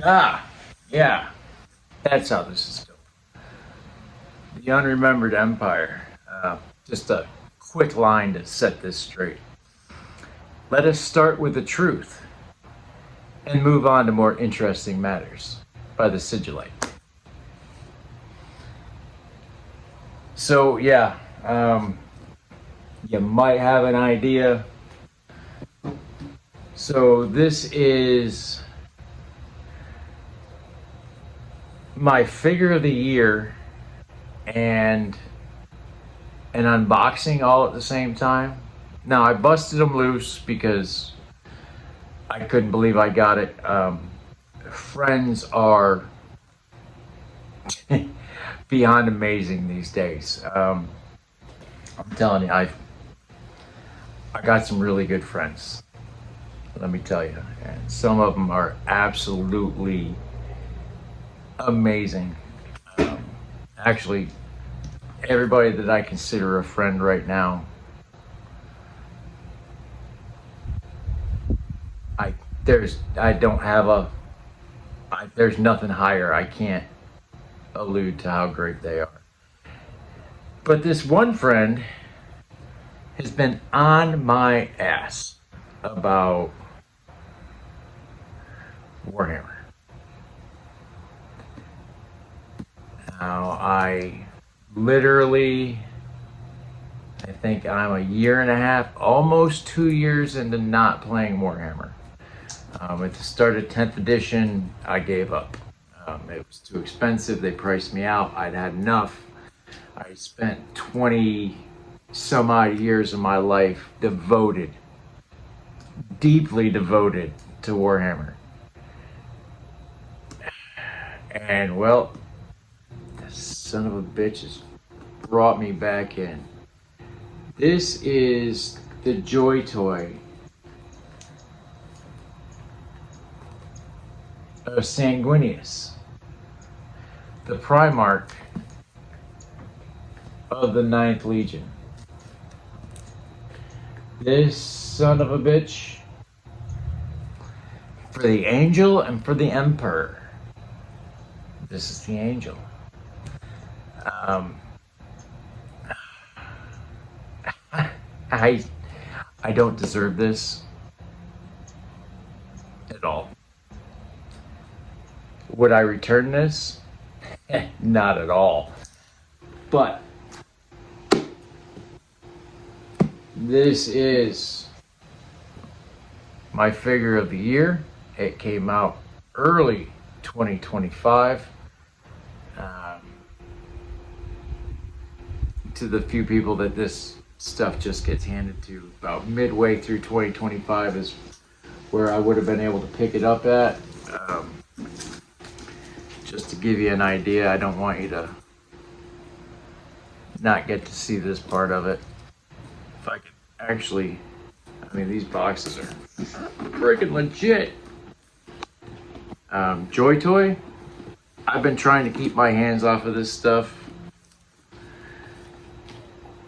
Ah, yeah, that's how this is going. The unremembered empire. Just a quick line to set this straight. Let us start with the truth and move on to more interesting matters by the Sigilite. So, yeah, you might have an idea. So, this is my figure of the year and an unboxing all at the same time. Now, I busted them loose because I couldn't believe I got it. Friends are beyond amazing these days. I'm telling you, I got some really good friends. Let me tell you, and some of them are absolutely amazing. Actually, everybody that I consider a friend right now, there's nothing higher. I can't allude to how great they are. But this one friend has been on my ass about Warhammer. Now, I think I'm a year and a half, almost 2 years into not playing Warhammer. At the start of 10th edition, I gave up. It was too expensive. They priced me out. I'd had enough. I spent 20 some odd years of my life deeply devoted to Warhammer. And well, this son of a bitch has brought me back in. This is the Joy Toy of Sanguinius, the Primarch of the 9th Legion. This son of a bitch, for the Angel and for the Emperor. This is the Angel. I don't deserve this at all. Would I return this? Not at all. But this is my figure of the year. It came out early 2025. To the few people that this stuff just gets handed to, about midway through 2025 is where I would have been able to pick it up at. Just to give you an idea, I don't want you to not get to see this part of it. If I could actually, I mean, these boxes are freaking legit. Joy Toy, I've been trying to keep my hands off of this stuff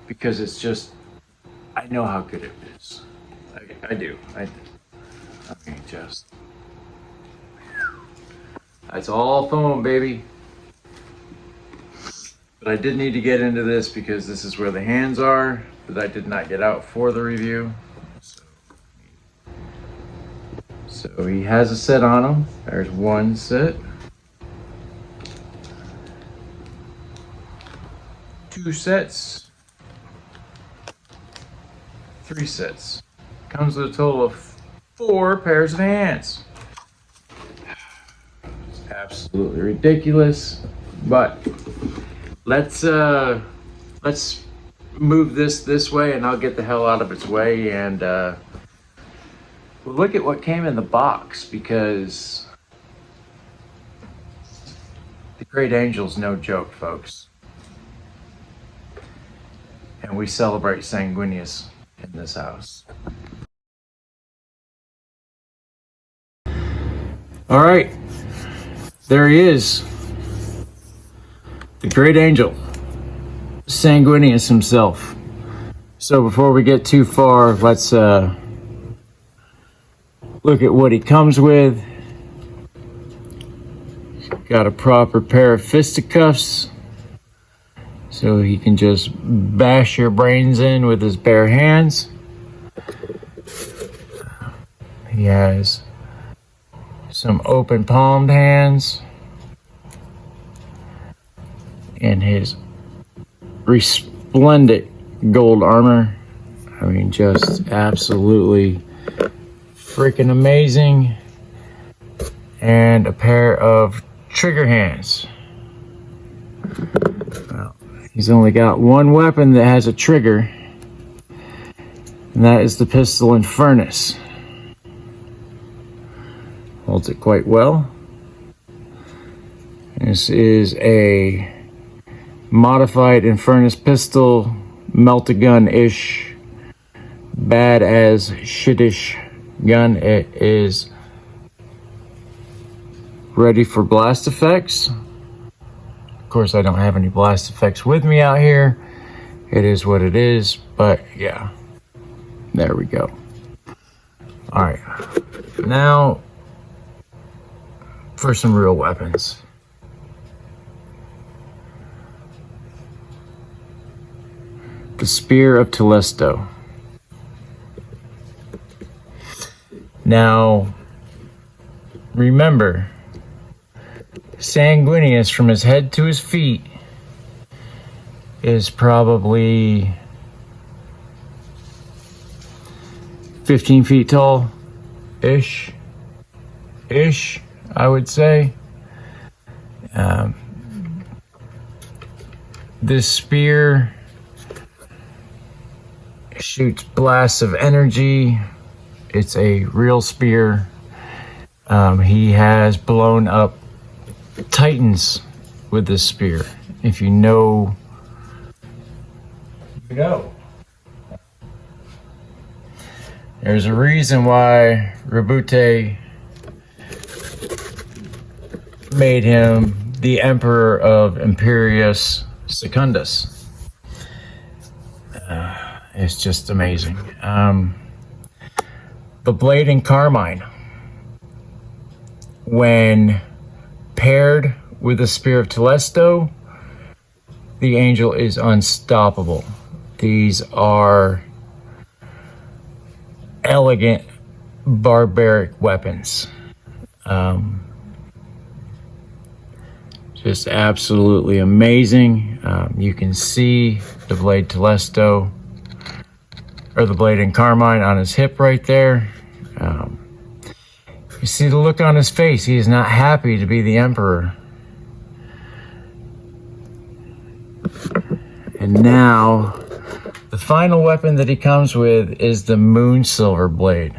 because it's just, I know how good it is. I do. I mean, just, that's all foam, baby. But I did need to get into this because this is where the hands are that I did not get out for the review. So he has a set on him. There's one set. 2 sets. 3 sets. Comes with a total of 4 pairs of hands. It's absolutely ridiculous. But let's move this way and I'll get the hell out of its way and we'll look at what came in the box, because the Great Angel's no joke, folks. And we celebrate Sanguinius in this house. All right, there he is, the Great Angel, Sanguinius himself. So before we get too far, let's look at what he comes with. Got a proper pair of fisticuffs, so he can just bash your brains in with his bare hands. He has some open palmed hands and his resplendent gold armor. I mean, just absolutely freaking amazing. And a pair of trigger hands. Well, he's only got one weapon that has a trigger, and that is the pistol and furnace. Holds it quite well. This is a modified Infernus pistol, melt-a-gun-ish, bad-as shit-ish gun. It is ready for blast effects. Of course, I don't have any blast effects with me out here. It is what it is, but yeah. There we go. Alright. Now, for some real weapons. The Spear of Telesto. Now, remember, Sanguinius from his head to his feet is probably 15 feet tall, ish, I would say. This spear shoots blasts of energy. It's a real spear. He has blown up Titans with this spear. If you know, you know. There's a reason why Rabute made him the Emperor of Imperius Secundus. It's just amazing. The blade and carmine, when paired with the Spear of Telesto, the Angel is unstoppable. These are elegant, barbaric weapons. Just absolutely amazing. You can see the blade Telesto, or the blade and carmine on his hip right there. You see the look on his face. He is not happy to be the Emperor. And now, the final weapon that he comes with is the Moon Silver Blade.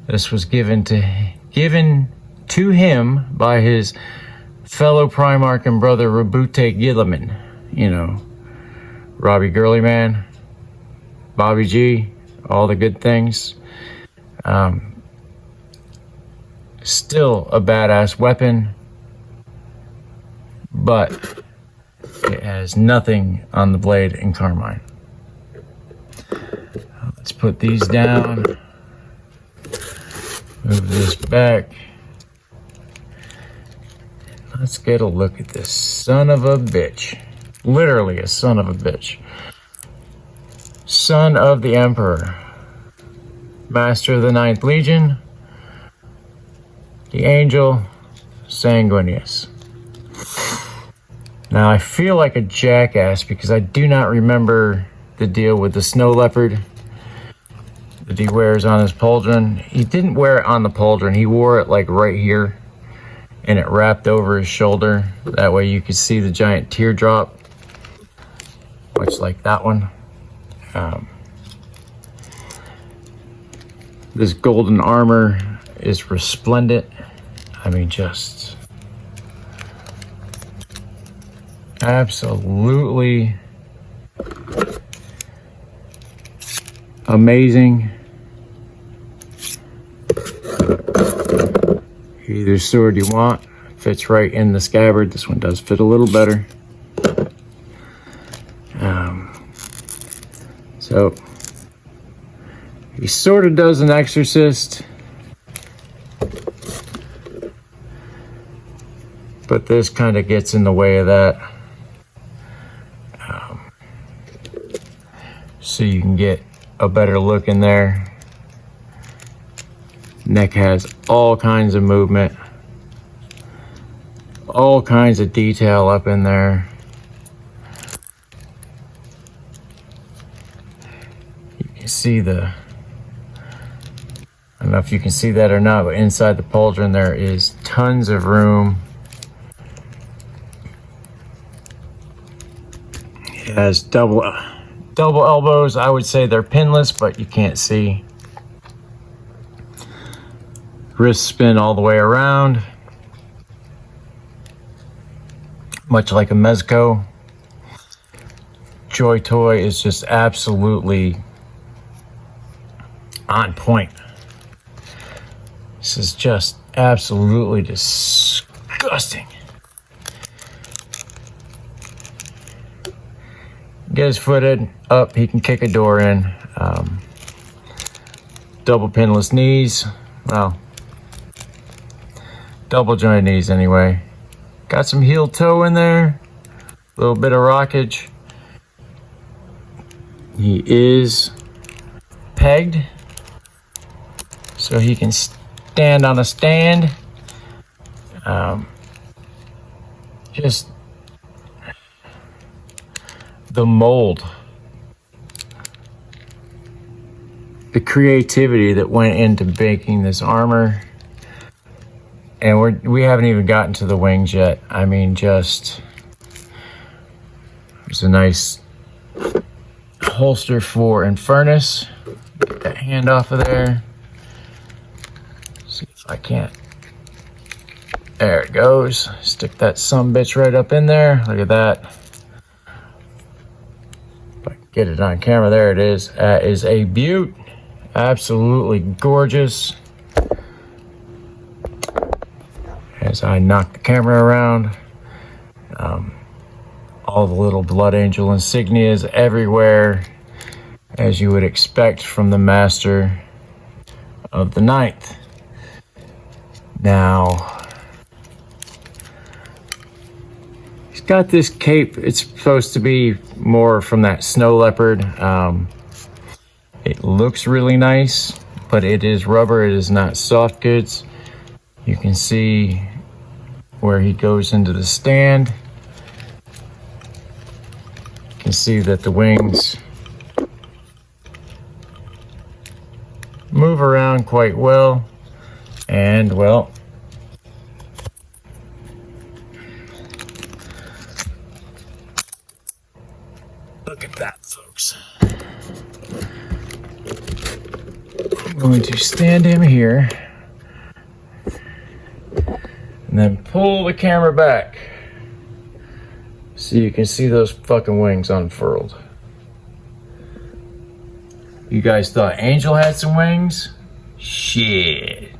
This was given to him by his fellow Primarch and brother Rabute Gilliman. You know, Robbie Girly Man, Bobby G, all the good things. Still a badass weapon, but it has nothing on the blade and carmine. Let's put these down. Move this back. Let's get a look at this son of a bitch. Literally a son of a bitch. Son of the Emperor. Master of the Ninth Legion. The Angel, Sanguinius. Now I feel like a jackass because I do not remember the deal with the snow leopard that he wears on his pauldron. He didn't wear it on the pauldron. He wore it like right here, and it wrapped over his shoulder. That way you could see the giant teardrop, much like that one. This golden armor is resplendent. I mean, just absolutely amazing. Either sword you want fits right in the scabbard. This one does fit a little better. So he sort of does an exorcist. but this kind of gets in the way of that. So you can get a better look in there. Neck has all kinds of movement, all kinds of detail up in there. You can see I don't know if you can see that or not, but inside the pauldron there is tons of room. It has double elbows. I would say they're pinless, but you can't see. Wrist spin all the way around, much like a Mezco. Joy Toy is just absolutely on point. This is just absolutely disgusting. Get his footed up, he can kick a door in. Double pinless knees, well, double jointed knees anyway. Got some heel toe in there, a little bit of rockage. He is pegged, so he can stand on a stand. Just the mold, the creativity that went into making this armor, and we haven't even gotten to the wings yet. I mean, just there's a nice holster for Infernus. Get that hand off of there. See if I can't. There it goes. Stick that sumbitch right up in there. Look at that. Get it on camera. There it is. That is a beaut. Absolutely gorgeous. As I knock the camera around, all the little Blood Angel insignias everywhere, as you would expect from the Master of the Ninth. Now, got this cape. It's supposed to be more from that snow leopard. It looks really nice, but it is rubber. It is not soft goods. You can see where he goes into the stand. You can see that the wings move around quite well, and well, look at that, folks. I'm going to stand him here and then pull the camera back so you can see those fucking wings unfurled. You guys thought Angel had some wings? Shit.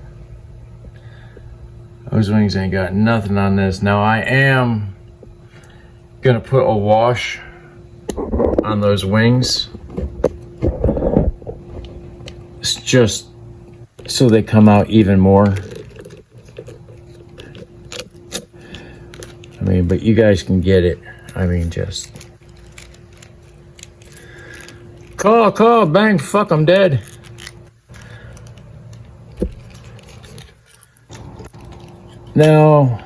Those wings ain't got nothing on this. Now I am gonna put a wash on those wings. It's just so they come out even more. I mean, but you guys can get it. I mean, just call, bang, fuck, I'm dead. Now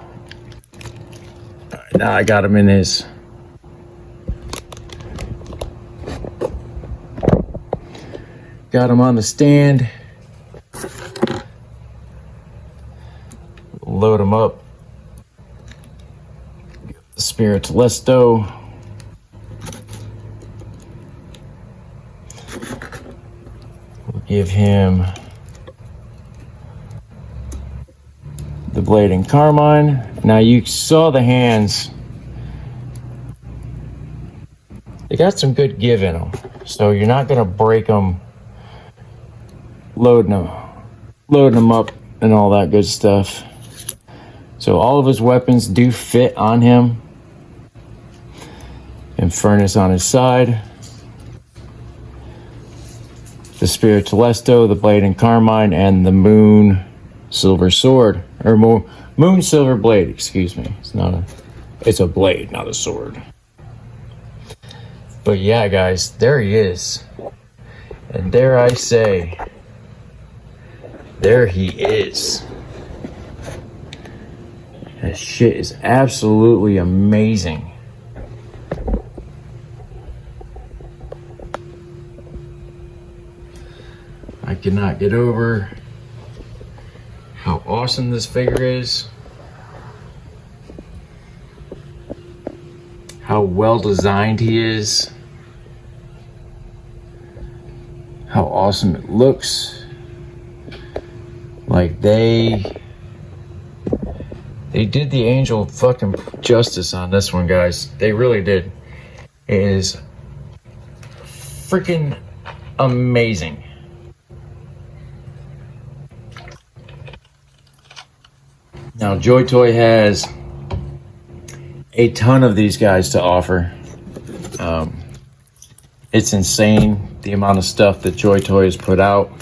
I got him in his got him on the stand. Load him up. The Spirit Telesto. We'll give him the Blade and Carmine. Now you saw the hands. They got some good give in them, so you're not gonna break them loading them up and all that good stuff. So all of his weapons do fit on him. Infernus on his side. The Spirit Telesto, the Blade and Carmine, and the Moon Silver Sword, or Moon silver blade, excuse me. It's a blade, not a sword. But yeah, guys, there he is. And dare I say, there he is. That shit is absolutely amazing. I cannot get over how awesome this figure is. How well designed he is. How awesome it looks. Like they did the angel fucking justice on this one, guys. They really did. It is freaking amazing. Now, Joy Toy has a ton of these guys to offer. It's insane the amount of stuff that Joy Toy has put out.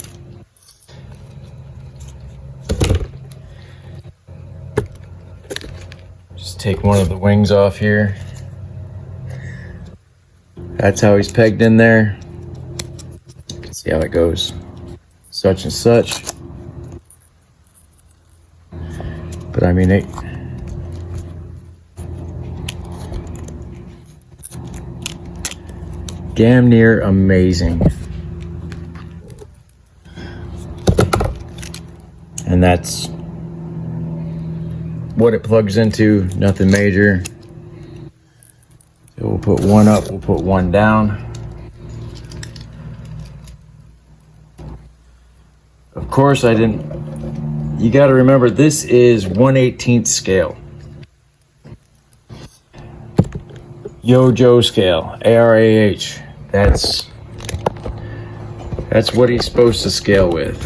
Just take one of the wings off here. That's how he's pegged in there. You can see how it goes. Such and such. But I mean, damn near amazing. And that's what it plugs into, nothing major. So we'll put one up, we'll put one down. Of course I didn't, you gotta remember this is 1/18 scale. Yo-Joe scale, ARAH. That's what he's supposed to scale with.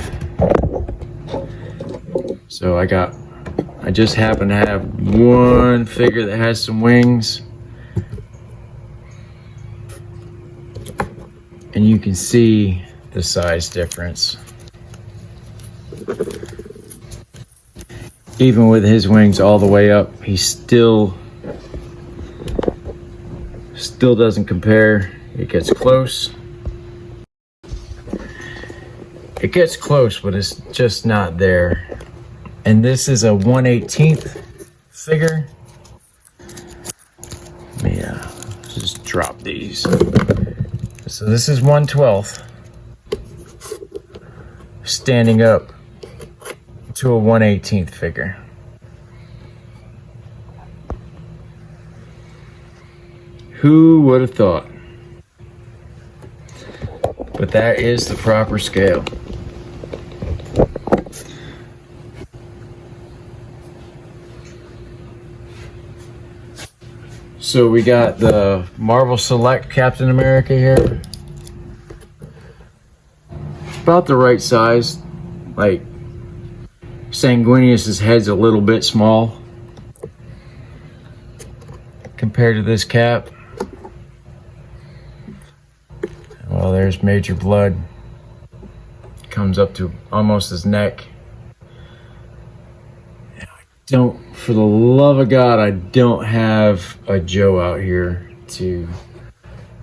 So I just happen to have one figure that has some wings. And you can see the size difference. Even with his wings all the way up, he still doesn't compare. It gets close. It gets close, but it's just not there. And this is a 1/18 figure. Let me just drop these. So this is 1/12 standing up to a 1/18 figure. Who would have thought? But that is the proper scale. So we got the Marvel Select Captain America here. About the right size. Like, Sanguinius's head's a little bit small compared to this cap. Well, there's Major Blood. Comes up to almost his neck. For the love of God, I don't have a Joe out here to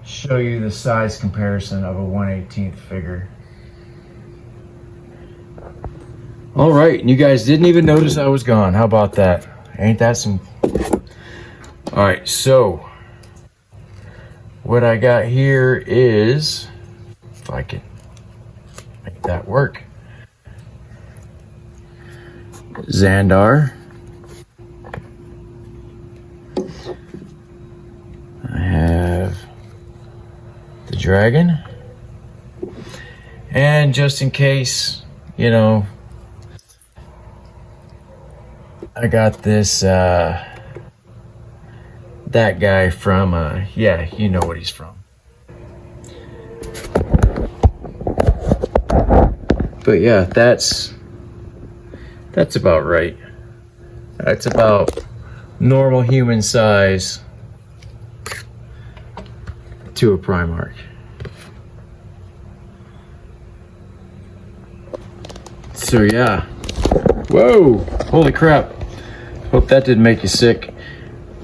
show you the size comparison of a 1/18 figure. All right, and you guys didn't even notice I was gone. How about that? Ain't that some... All right, so what I got here is, if I can make that work, Xandar. I have the dragon. And just in case, you know, I got this, that guy from, yeah, you know what he's from. But yeah, that's about right. That's about normal human size to a Primarch. So yeah. Whoa, holy crap. Hope that didn't make you sick.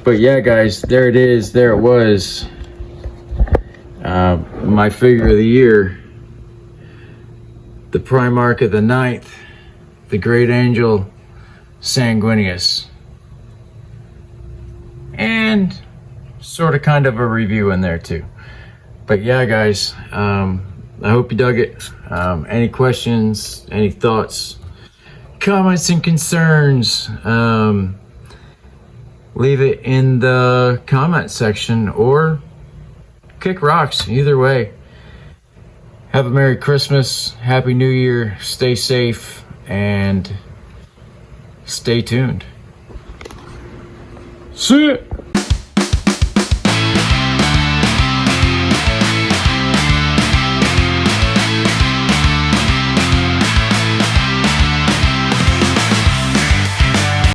But yeah, guys, there it is. There it was. My figure of the year. The Primarch of the Ninth. The Great Angel Sanguinius. And sort of kind of a review in there too. But yeah, guys, I hope you dug it. Any questions, any thoughts, comments, and concerns, leave it in the comment section or kick rocks. Either way, have a Merry Christmas, Happy New Year, stay safe, and stay tuned. See ya.